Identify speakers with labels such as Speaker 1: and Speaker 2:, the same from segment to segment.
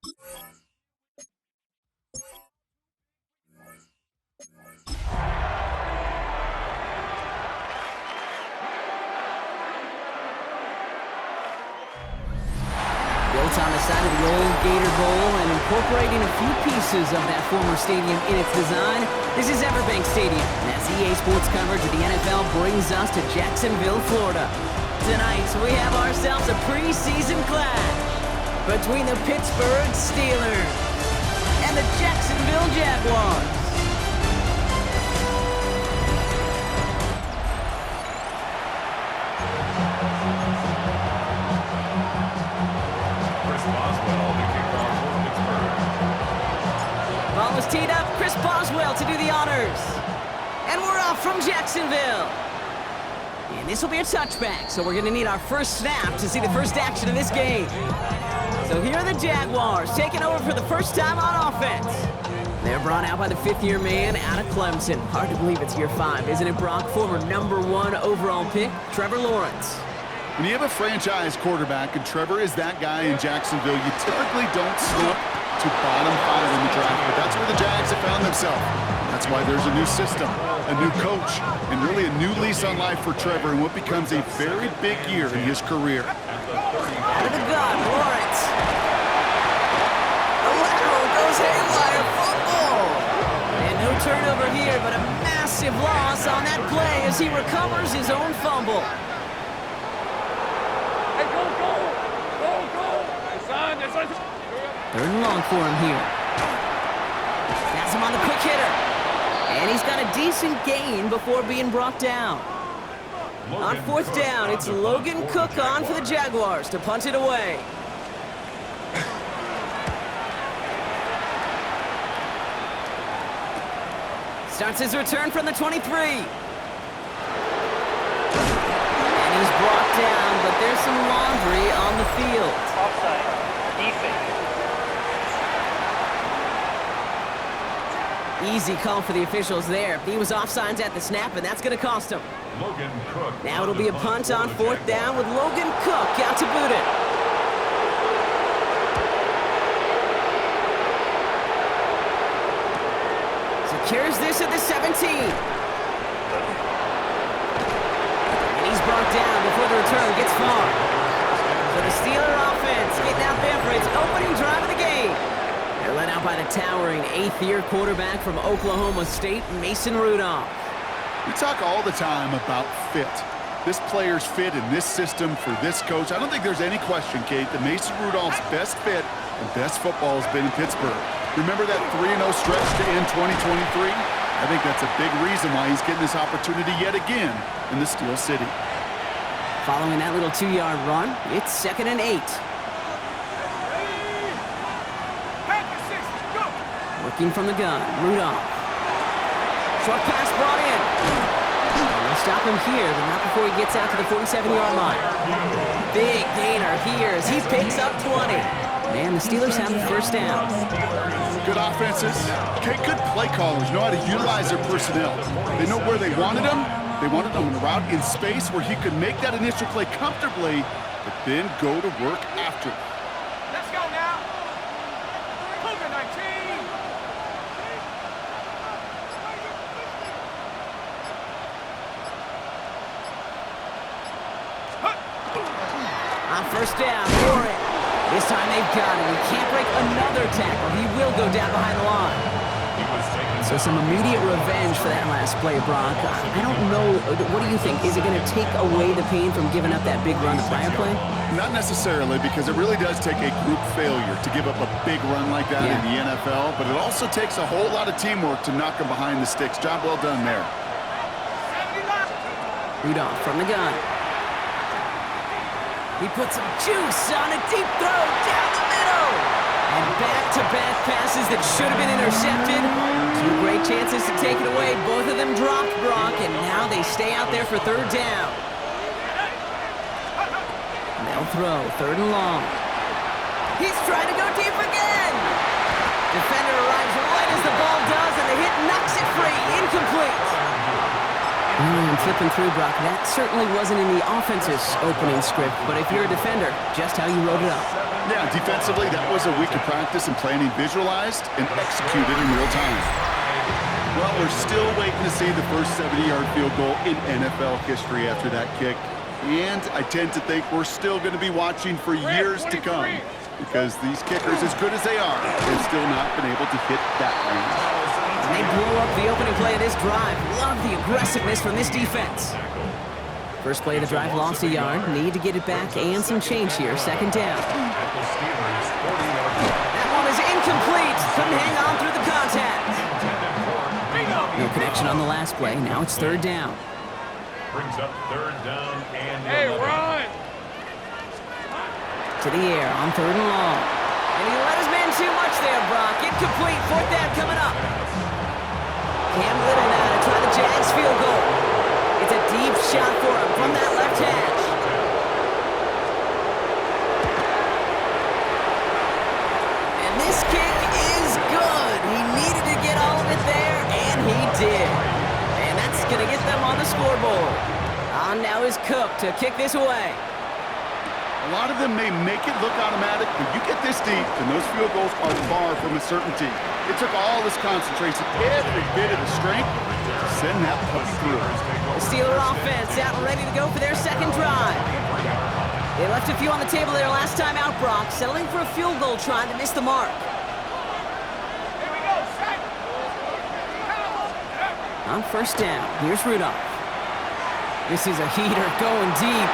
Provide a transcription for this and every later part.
Speaker 1: Built on the side of the old Gator Bowl and incorporating a few pieces of that former stadium in its design, this is Everbank Stadium. And as EA Sports coverage of the NFL brings us to Jacksonville, Florida. Tonight, we have ourselves a preseason clash between the Pittsburgh Steelers and the Jacksonville Jaguars. Ball was teed up. Chris Boswell to do the honors. And we're off from Jacksonville. And this will be a touchback, so we're going to need our first snap to see the first action of this game. So here are the Jaguars taking over for the first time on offense. They're brought out by the fifth-year man out of Clemson. Hard to believe it's year 5, isn't it, Brock? Former #1 overall pick, Trevor Lawrence.
Speaker 2: When you have a franchise quarterback, and Trevor is that guy in Jacksonville, you typically don't slip to bottom 5 in the draft, but that's where the Jags have found themselves. That's why there's a new system, a new coach, and really a new lease on life for Trevor in what becomes a very big year in his career.
Speaker 1: Out of the gun, Lawrence. The lateral goes haywire, fumble. And no turnover here, but a massive loss on that play as he recovers his own fumble.
Speaker 3: Hey, go! Son.
Speaker 1: 3rd and long for him here. That's him on the quick hitter. And he's got a decent gain before being brought down. On 4th down, it's Logan Cook on for the Jaguars to punt it away. Starts his return from the 23. And he's brought down, but there's some laundry on the field.
Speaker 4: Offside. Defense.
Speaker 1: Easy call for the officials there. He was offsides at the snap, and that's going to cost him.
Speaker 3: Logan Cook.
Speaker 1: Now it'll be a punt on 4th down with Logan Cook out to boot it. Secures this at the 17. And he's brought down before the return gets far. So the Steeler offense getting out there for its opening drive of the game. They're led out by the towering 8th-year quarterback from Oklahoma State, Mason Rudolph.
Speaker 2: We talk all the time about fit. This player's fit in this system for this coach. I don't think there's any question, Kate, that Mason Rudolph's best fit and best football has been in Pittsburgh. Remember that 3-0 stretch to end 2023? I think that's a big reason why he's getting this opportunity yet again in the Steel City.
Speaker 1: Following that little 2-yard run, it's 2nd and 8. Looking from the gun, Rudolph. Short pass brought in. They'll stop him here, but not before he gets out to the 47-yard line. Big gainer here as he picks up 20. Man, the Steelers have the first down.
Speaker 2: Good offenses. Okay, good play callers know how to utilize their personnel. They know where they wanted them. They wanted them on a route in space where he could make that initial play comfortably, but then go to work after.
Speaker 3: Let's go now. Cougar 19.
Speaker 1: On 1st down, Warren. This time they've got him. He can't break another tackle. He will go down behind the line. So some immediate revenge for that last play, Brock. I don't know. What do you think? Is it going to take away the pain from giving up that big run the prior play?
Speaker 2: Not necessarily, because it really does take a group failure to give up a big run like that in the NFL, but it also takes a whole lot of teamwork to knock him behind the sticks. Job well done there.
Speaker 1: Rudolph from the gun. He puts some juice on a deep throw down the middle. And back-to-back passes that should have been intercepted. 2 great chances to take it away. Both of them dropped, Brock, and now they stay out there for 3rd down. They'll throw 3rd and long. He's trying to go deep again. Defender arrives right as the ball does, and the hit knocks it free. Incomplete. I'm flipping through, Brock. That certainly wasn't in the offense's opening script, but if you're a defender, just how you wrote it up.
Speaker 2: Yeah, defensively, that was a week of practice and planning visualized and executed in real time. Well, we're still waiting to see the first 70-yard field goal in NFL history after that kick. And I tend to think we're still going to be watching for years to come because these kickers, as good as they are, have still not been able to hit that range.
Speaker 1: And they blew up the opening play of this drive. Love the aggressiveness from this defense. First play of the drive, lost a yard. Need to get it back and some change here. Second down. That one is incomplete. Couldn't hang on through the contact. No connection on the last play. Now it's third down.
Speaker 3: Brings up third down and
Speaker 5: Hey, run!
Speaker 1: To the air on third and long. And he let his man too much there, Brock. Incomplete. Fourth down coming up. Cam Little now to try the Jags field goal. It's a deep shot for him from that left hash. And this kick is good. He needed to get all of it there, and he did. And that's going to get them on the scoreboard. On now is Cook to kick this away.
Speaker 2: A lot of them may make it look automatic, but you get this deep, and those field goals are far from a certainty. It took all this concentration, every bit of the strength, to send that puck through.
Speaker 1: The Steeler offense out and ready to go for their second drive. They left a few on the table there last time out, Brock, settling for a field goal try that missed the mark.
Speaker 3: Here we go, set!
Speaker 1: On first down, here's Rudolph. This is a heater going deep.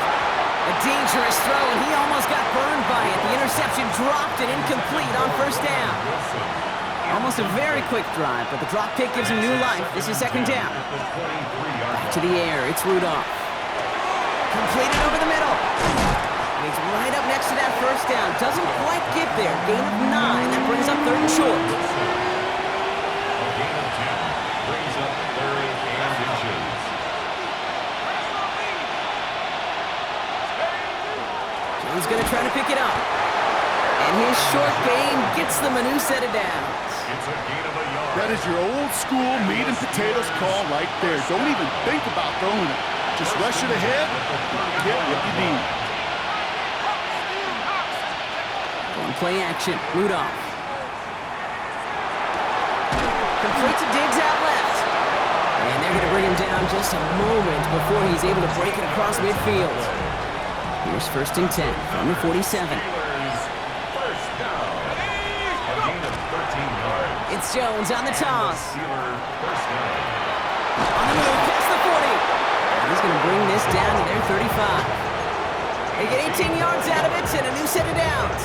Speaker 1: A dangerous throw, and he almost got burned by it. The interception dropped and incomplete on first down. Almost a very quick drive, but the drop kick gives him new life. This is second down. Back to the air, it's Rudolph. Completed over the middle. And he's right up next to that first down. Doesn't quite get there. Gain of 9. That brings up third and short.
Speaker 3: Brings up third and inches.
Speaker 1: He's going to try to pick it up. And his short gain gets them a new set of downs.
Speaker 3: It's a gain of a yard.
Speaker 2: That is your old school meat and potatoes call right there. Don't even think about throwing it. Just rush it ahead and get what you need.
Speaker 1: On play action, Rudolph. Complete to Diggs out left. And they're going to bring him down just a moment before he's able to break it across midfield. Here's first and 10 from the 47.
Speaker 3: First down. A gain of 13 yards.
Speaker 1: It's Jones on the toss.
Speaker 3: Steeler first down.
Speaker 1: On the move, past the 40. And he's going to bring this down to their 35. They get 18 yards out of it and a new set of downs.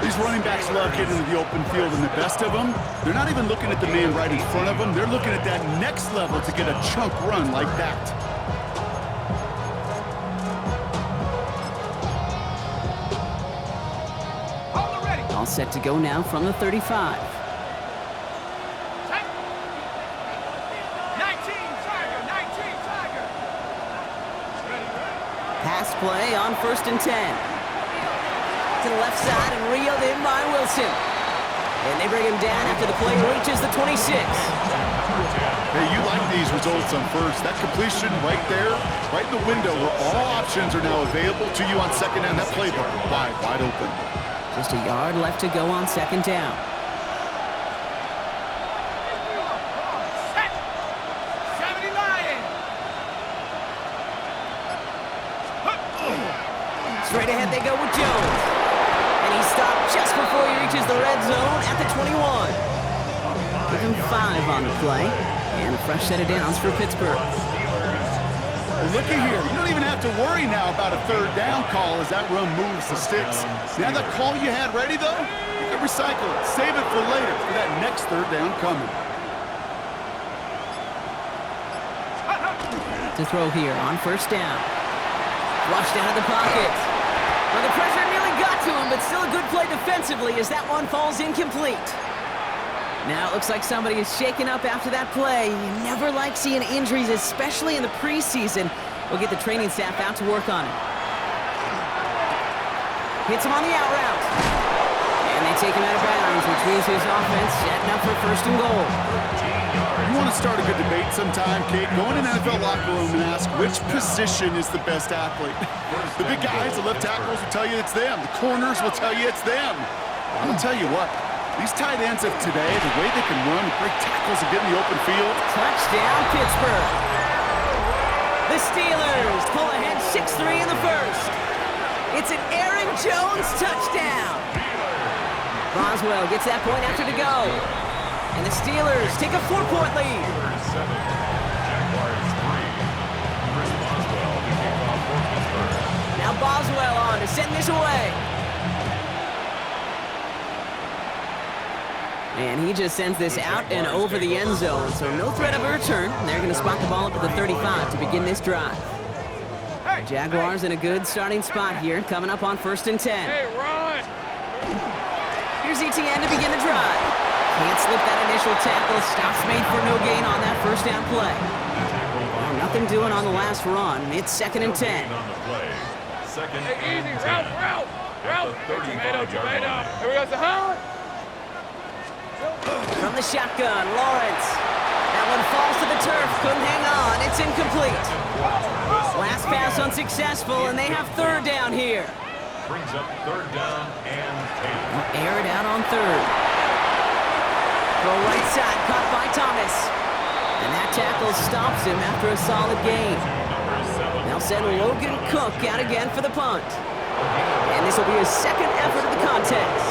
Speaker 2: These running backs love getting into the open field, and the best of them, they're not even looking at the man right in front of them. They're looking at that next level to get a chunk run like that.
Speaker 1: All set to go now from the 35.
Speaker 3: Set. 19, Tiger.
Speaker 1: Pass play on first and 10. To the left side and reeled in by Wilson. And they bring him down after the play reaches the 26.
Speaker 2: Hey, you like these results on first. That completion right there, right in the window where all options are now available to you on second down. That playbook wide open.
Speaker 1: Just a yard left to go on second down.
Speaker 3: Set. 70 Lions.
Speaker 1: Straight ahead they go with Jones. And he stopped just before he reaches the red zone at the 21. Give him 5 on the play. And a fresh set of downs for Pittsburgh.
Speaker 2: Looky here. You don't even have to worry now about a third down call as that run moves the sticks. Now that call you had ready, though, you can recycle it. Save it for later for that next third down coming.
Speaker 1: To throw here on first down. Flushed out of the pocket. Well, the pressure nearly got to him, but still a good play defensively as that one falls incomplete. Now it looks like somebody is shaken up after that play. You never like seeing injuries, especially in the preseason. We'll get the training staff out to work on it. Hits him on the out route. And they take him out of bounds, which means his offense setting up for first and goal.
Speaker 2: You want to start a good debate sometime, Kate? Go in an NFL locker room and ask which position is the best athlete. The big guys, the left tackles will tell you it's them. The corners will tell you it's them. I'm going to tell you what. These tight ends of today, the way they can run, the great tackles and get in the open field.
Speaker 1: Touchdown, Pittsburgh. The Steelers pull ahead 6-3 in the first. It's an Aaron Jones touchdown. Boswell gets that point after to go. And the Steelers take a 4-point lead.
Speaker 3: Jaguars 7, Jaguars 3. Chris Boswell to kick off for Pittsburgh.
Speaker 1: Now Boswell on to send this away. And he just sends this out and over the end zone, so no threat of a return. They're going to spot the ball up at the 35 to begin this drive. Jaguars in a good starting spot here, coming up on 1st and 10.
Speaker 5: Hey, run!
Speaker 1: Here's ETN to begin the drive. Can't slip that initial tackle. Stops made for no gain on that first down play. Nothing doing on the last run. It's 2nd and 10.
Speaker 3: On the play. Second
Speaker 5: Hey, easy,
Speaker 3: and
Speaker 5: route!
Speaker 3: 10. At the 35-yard line.
Speaker 5: Here we go, Sahara!
Speaker 1: From the shotgun, Lawrence. That one falls to the turf. Couldn't hang on. It's incomplete. Last pass unsuccessful, and they have 3rd down here.
Speaker 3: Brings up 3rd down and 10.
Speaker 1: Air it out on 3rd. Throw right side, caught by Thomas. And that tackle stops him after a solid gain. They'll send Logan Cook out again for the punt. And this will be his 2nd effort of the contest.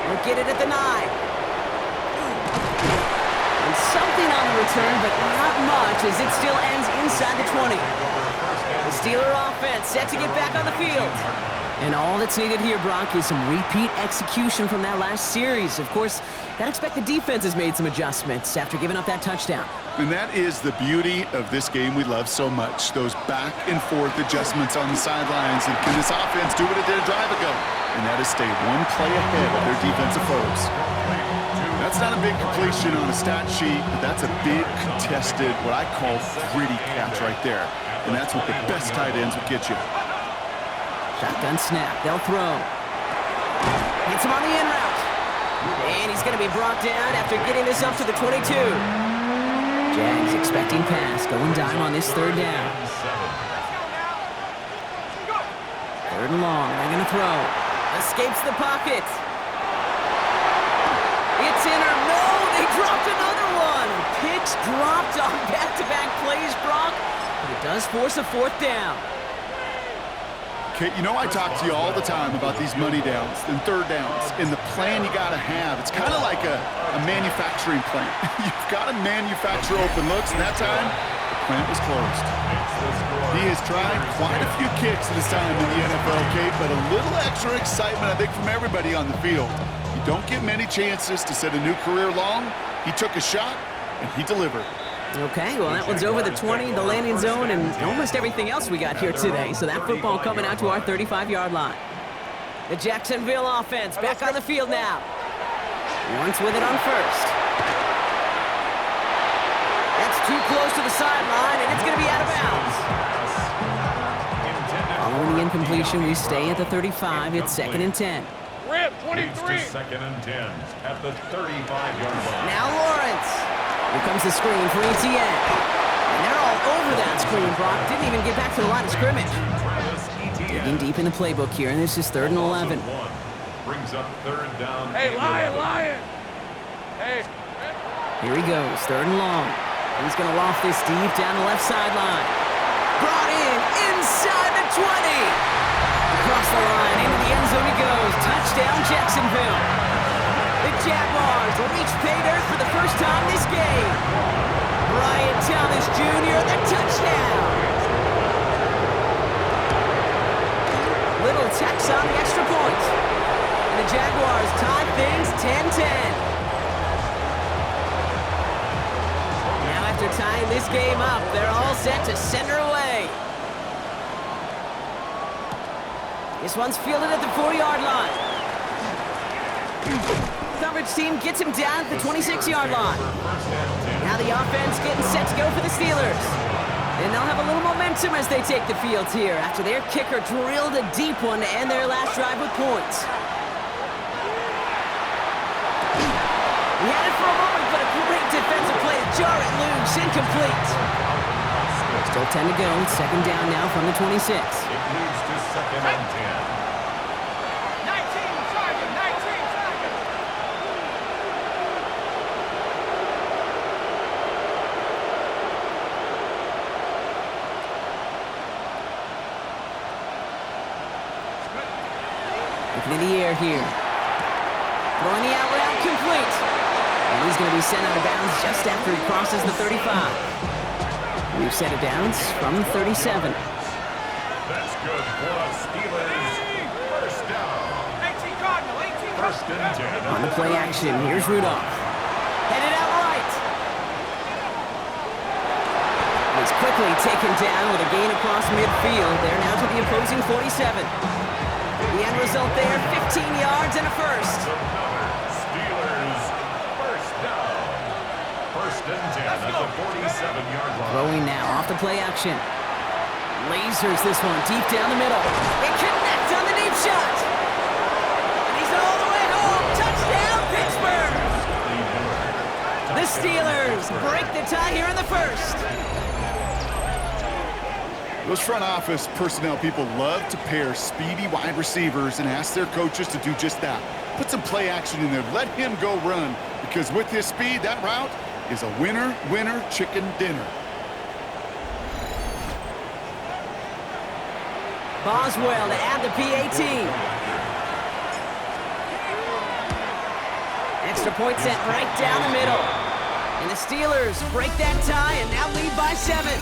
Speaker 1: He'll get it at the 9. And something on the return, but not much, as it still ends inside the 20. The Steeler offense set to get back on the field. And all that's needed here, Brock, is some repeat execution from that last series. Of course, gotta expect the defense has made some adjustments after giving up that touchdown.
Speaker 2: And that is the beauty of this game we love so much, those back and forth adjustments on the sidelines. And can this offense do what it did a drive ago? And that is stay one play ahead of their defensive foes. That's not a big completion on a stat sheet, but that's a big contested, what I call gritty catch right there. And that's what the best tight ends will get you.
Speaker 1: Shotgun snap, they'll throw. Hits him on the in route. And he's going to be brought down after getting this up to the 22. Jags expecting pass, going dime on this 3rd down. 3rd and long, they're going to throw. Escapes the pocket. It's in or no, they dropped another one. Picks dropped on back-to-back plays, Brock. But it does force a 4th down.
Speaker 2: Kate, you know I talk to you all the time about these money downs and 3rd downs and the plan you got to have. It's kind of like a manufacturing plant. You've got to manufacture open looks, and that time, the plant was closed. He has tried quite a few kicks this time in the NFL, Kate, but a little extra excitement, I think, from everybody on the field. You don't get many chances to set a new career long. He took a shot, and he delivered.
Speaker 1: Okay, well, that one's over the 20, the landing zone, and almost everything else we got here today. So that football coming out to our 35-yard line. The Jacksonville offense back on the field now. Once with it on 1st. That's too close to the sideline, and it's going to be out of bounds. Following the incompletion, we stay at the 35. It's 2nd and 10.
Speaker 5: Rip, 23!
Speaker 3: 2nd and 10 at the 35-yard line.
Speaker 1: Now Lawrence. Here comes the screen for ETN. And they're all over that screen, Brock. Didn't even get back to the line of scrimmage. Digging deep in the playbook here, and this is 3rd and 11.
Speaker 3: Brings up 3rd down.
Speaker 5: Hey, Lion! Hey!
Speaker 1: Here he goes, 3rd and long. He's going to loft this deep down the left sideline. Brought in inside the 20. Across the line, into the end zone he goes. Touchdown, Jacksonville. The Jaguars will reach pay dirt for the first time this game. Brian Thomas Jr., the touchdown. Little tax on the extra point. And the Jaguars tie things 10-10. Now after tying this game up, they're all set to send her away. This one's fielded at the 4-yard line. Coverage team gets him down at the 26-yard line. Now the offense getting set to go for the Steelers. And they'll have a little momentum as they take the field here after their kicker drilled a deep one to end their last drive with points. jar it loose, incomplete. Still 10 to go, second down now from the 26.
Speaker 3: It moves to second and 10.
Speaker 5: 19 target, 19 target.
Speaker 1: Looking in the air here. Throwing the out route complete. And he's going to be sent out of bounds just after he crosses the 35. We've set it downs from 37.
Speaker 3: That's good for the Steelers. First down.
Speaker 5: 18 Cardinal, 18
Speaker 3: First and 10.
Speaker 1: On the play action, here's Rudolph. Headed out right. He's quickly taken down with a gain across midfield. They're now to the opposing 47. The end result there, 15 yards and a first.
Speaker 3: Another Steelers first down. First and 10 at the 47-yard line.
Speaker 1: Throwing now off the play action. Lasers this one deep down the middle. It connects on the deep shot. And he's all the way home. Touchdown, Pittsburgh. The Steelers break the tie here in the first.
Speaker 2: Those front office personnel people love to pair speedy wide receivers and ask their coaches to do just that. Put some play action in there. Let him go run, because with his speed, that route is a winner, winner, chicken dinner.
Speaker 1: Boswell to add the PAT. Extra point set right down the middle. And the Steelers break that tie and now lead by 7.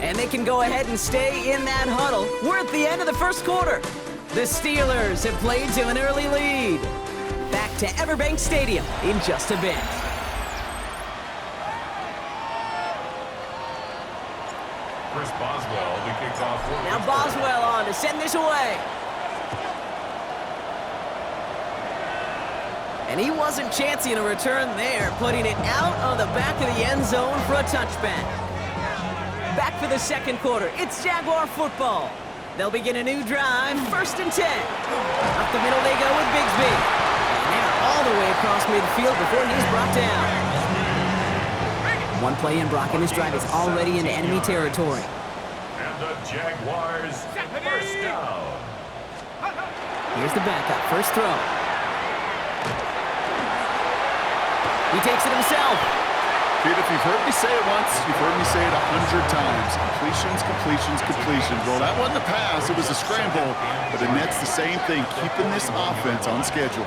Speaker 1: And they can go ahead and stay in that huddle. We're at the end of the first quarter. The Steelers have played to an early lead. Back to Everbank Stadium in just a bit.
Speaker 3: Chris Boswell, the kickoff for
Speaker 1: Now
Speaker 3: Pittsburgh.
Speaker 1: Boswell on to send this away. And he wasn't chancing a return there, putting it out of the back of the end zone for a touchback. Back for the second quarter. It's Jaguar football. They'll begin a new drive, first and 10. Up the middle they go with Bigsby. And they're all the way across midfield before he's brought down. One play in, Brock, and this drive is already into enemy territory.
Speaker 3: And the Jaguars first down.
Speaker 1: Here's the backup, first throw. He takes it himself.
Speaker 2: Kid, if you've heard me say it once, you've heard me say it 100 times. Completions, completions, completions. Well, that wasn't a pass. It was a scramble. But the net's the same thing, keeping this offense on schedule.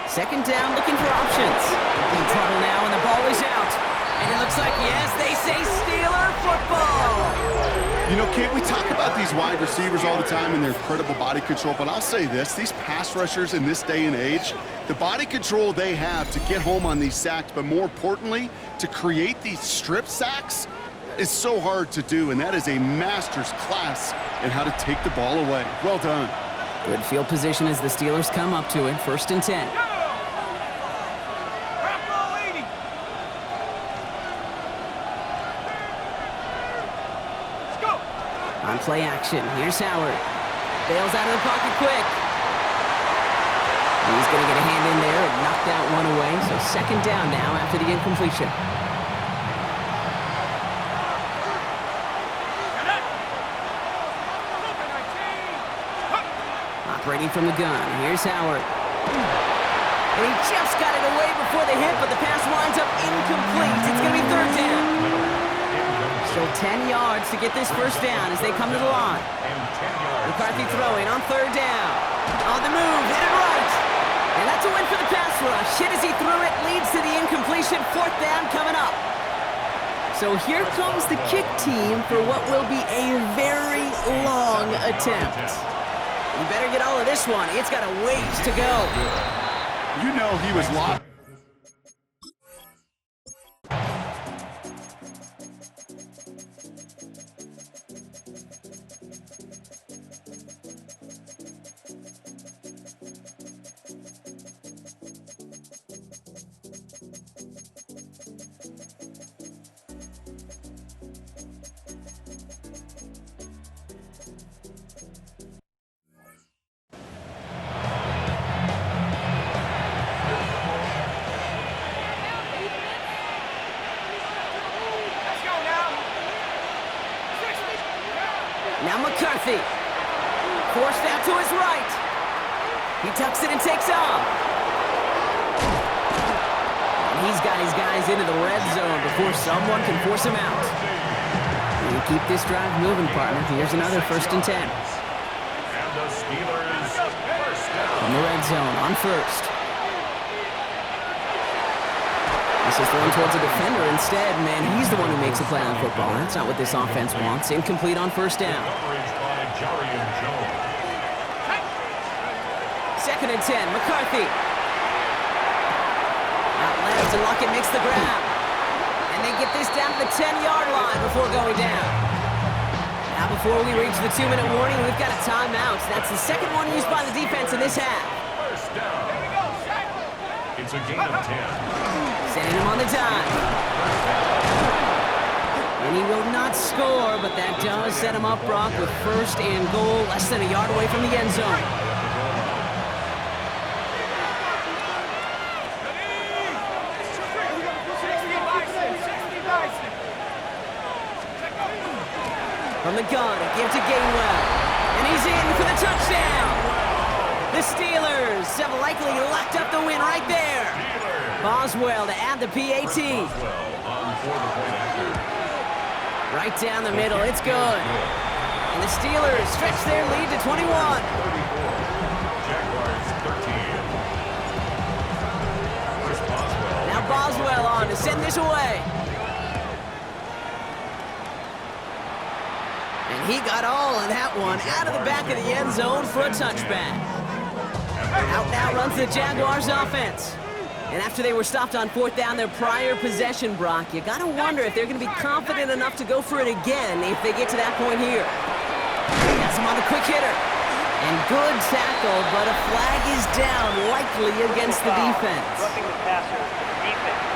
Speaker 1: Second down, looking for options. In trouble now, and the ball is out. And it looks like, yes, they say Steeler football.
Speaker 2: You know, Kate, we talk about these wide receivers all the time and their incredible body control, but I'll say this, these pass rushers in this day and age, the body control they have to get home on these sacks, but more importantly, to create these strip sacks is so hard to do, and that is a master's class in how to take the ball away. Well done.
Speaker 1: Good field position as the Steelers come up to it, first and 10. On play action, here's Howard. Bails out of the pocket quick. He's going to get a hand in there and knock that one away. So second down now after the incompletion. Operating from the gun, here's Howard. And he just got it away before the hit, but the pass winds up incomplete. It's going to be third down. Still 10 yards to get this first down as they come to the line. McCarthy throwing on third down. On the move, hit it right. And that's a win for the pass rush. Hit as he threw it, leads to the incompletion. Fourth down coming up. So here comes the kick team for what will be a very long attempt. You better get all of this one. It's got a ways to go.
Speaker 2: You know he was locked.
Speaker 1: Now McCarthy. Forced out to his right. He tucks it and takes off. And he's got his guys into the red zone before someone can force him out. You keep this drive moving, partner. Here's another 1st and 10.
Speaker 3: And the Steelers first down.
Speaker 1: From the red zone on 1st. This is thrown towards a defender instead. Man, he's the one who makes a play on football. That's not what this offense wants. Incomplete on 1st down.
Speaker 3: Coverage by Jarian Jones.
Speaker 1: 2nd and 10, McCarthy. Out left, and Lockett makes the grab. And they get this down to the 10-yard line before going down. Now before we reach the 2-minute warning, we've got a timeout. That's the 2nd one used by the defense in this half.
Speaker 3: First down. It's a gain of 10.
Speaker 1: Sending him on the dive. And he will not score, but that does set him up, Brock, with 1st and goal, less than a yard away from the end zone. From the gun, a give to Gainwell. And he's in for the touchdown. The Steelers have likely locked up the win right there. Boswell to add the PAT. Right down the middle, it's good. And the Steelers stretch their lead to 21.
Speaker 3: Jaguars 13.
Speaker 1: Now Boswell on to send this away. And he got all of that one out of the back of the end zone for a touchback. Out now runs the Jaguars offense. And after they were stopped on 4th down their prior possession, Brock, you got to wonder if they're going to be confident enough to go for it again if they get to that point here. Has him on the quick hitter. And good tackle, but a flag is down, likely against the defense.
Speaker 4: Roughing the passer, defense.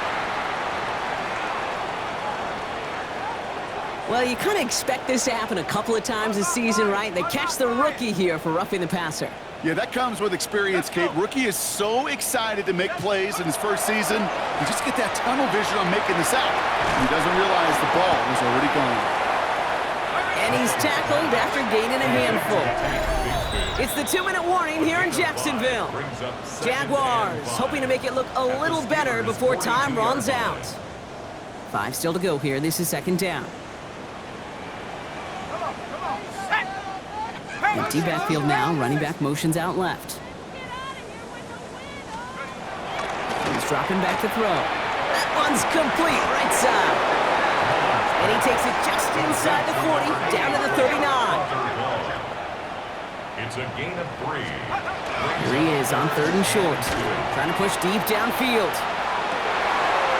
Speaker 1: Well, you kind of expect this to happen a couple of times this season, right? They catch the rookie here for roughing the passer.
Speaker 2: Yeah, that comes with experience, Kate. Rookie is so excited to make plays in his 1st season. You just get that tunnel vision on making this out. He doesn't realize the ball is already gone.
Speaker 1: And he's tackled after gaining a handful. It's the 2-minute warning here in Jacksonville. Jaguars hoping to make it look a little better before time runs out. 5 still to go here. This is 2nd down. Empty backfield now. Running back motions out left. He's dropping back to throw. That one's complete, right side. And he takes it just inside the 40, down to the 39.
Speaker 3: It's a gain of 3.
Speaker 1: Here he is on 3rd and short. Trying to push deep downfield.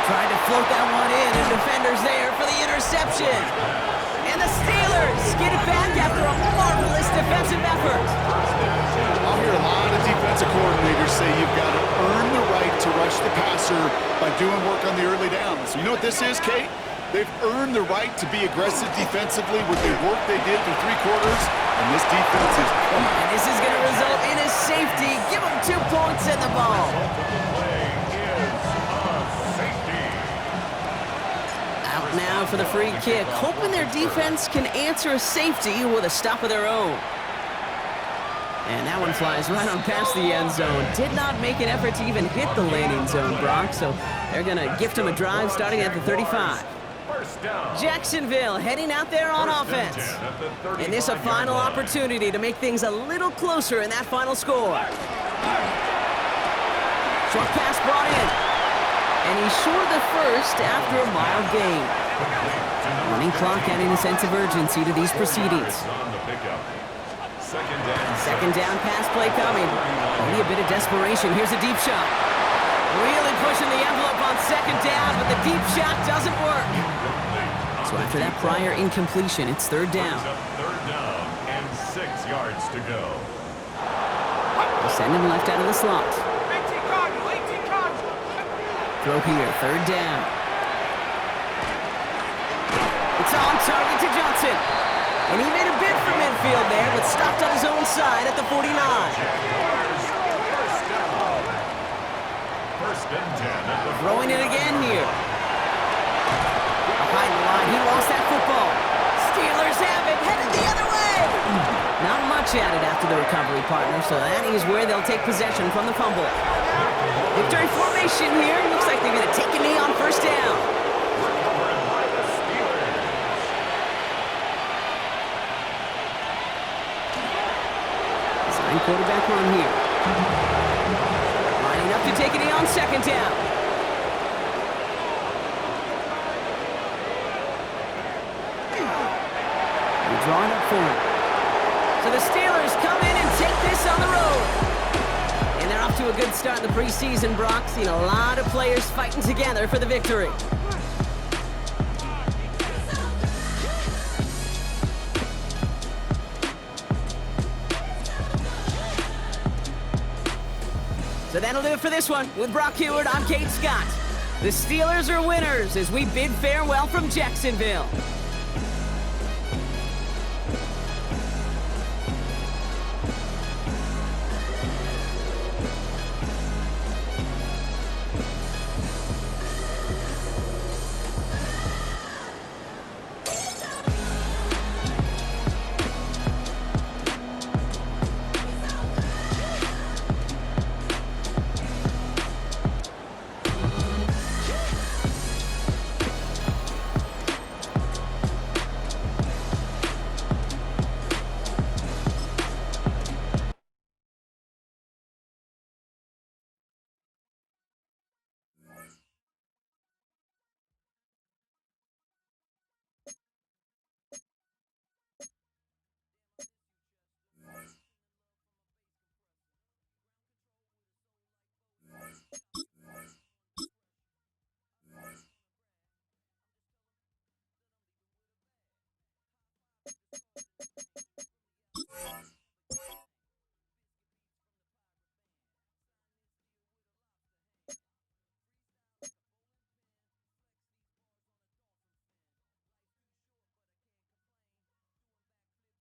Speaker 1: Trying to float that one in, and defenders there for the interception. And the Steelers get it back after a marvelous defensive effort.
Speaker 2: I'll hear a lot of defensive coordinators say you've got to earn the right to rush the passer by doing work on the early downs. You know what this is, Kate? They've earned the right to be aggressive defensively with the work they did through 3 quarters, and this defense is coming.
Speaker 1: And this is going to result in a safety. Give them 2 points in the ball. Out now for the free kick, hoping their defense can answer a safety with a stop of their own. And that one flies right on past the end zone. Did not make an effort to even hit the landing zone, Brock, so they're going to gift him a drive starting at the 35. Jacksonville heading out there on offense. And this a final opportunity to make things a little closer in that final score. Short pass brought in. And he's short of the first after a mild gain. Running clock adding a sense of urgency to these proceedings. Second down pass play coming. Maybe a bit of desperation. Here's a deep shot. Really pushing the envelope on 2nd down, but the deep shot doesn't work. So after that prior incompletion, it's 3rd down.
Speaker 3: 3rd down and 6 yards to go.
Speaker 1: They'll send him left out of the slot.
Speaker 5: 18 Cardinal, 18 Cardinal.
Speaker 1: Throw here, 3rd down. It's on target to Johnson. And he made a bid for midfield there, but stopped on his own side at the 49.
Speaker 3: First and 10.
Speaker 1: Throwing it again here. Behind the line, he lost that football. Steelers have it, headed the other way. partner, so that is where they'll take possession from the fumble. Victory formation here. Looks like they're going to take a knee on first down.
Speaker 3: Recovered by the Steelers.
Speaker 1: Sign quarterback on here. Lining up to take a knee on second down. They're drawing up for him. So the Steelers come in and take this on the road. And they're off to a good start in the preseason, Brock. Seen a lot of players fighting together for the victory. So that'll do it for this one. With Brock Heward, I'm Kate Scott. The Steelers are winners as we bid farewell from Jacksonville.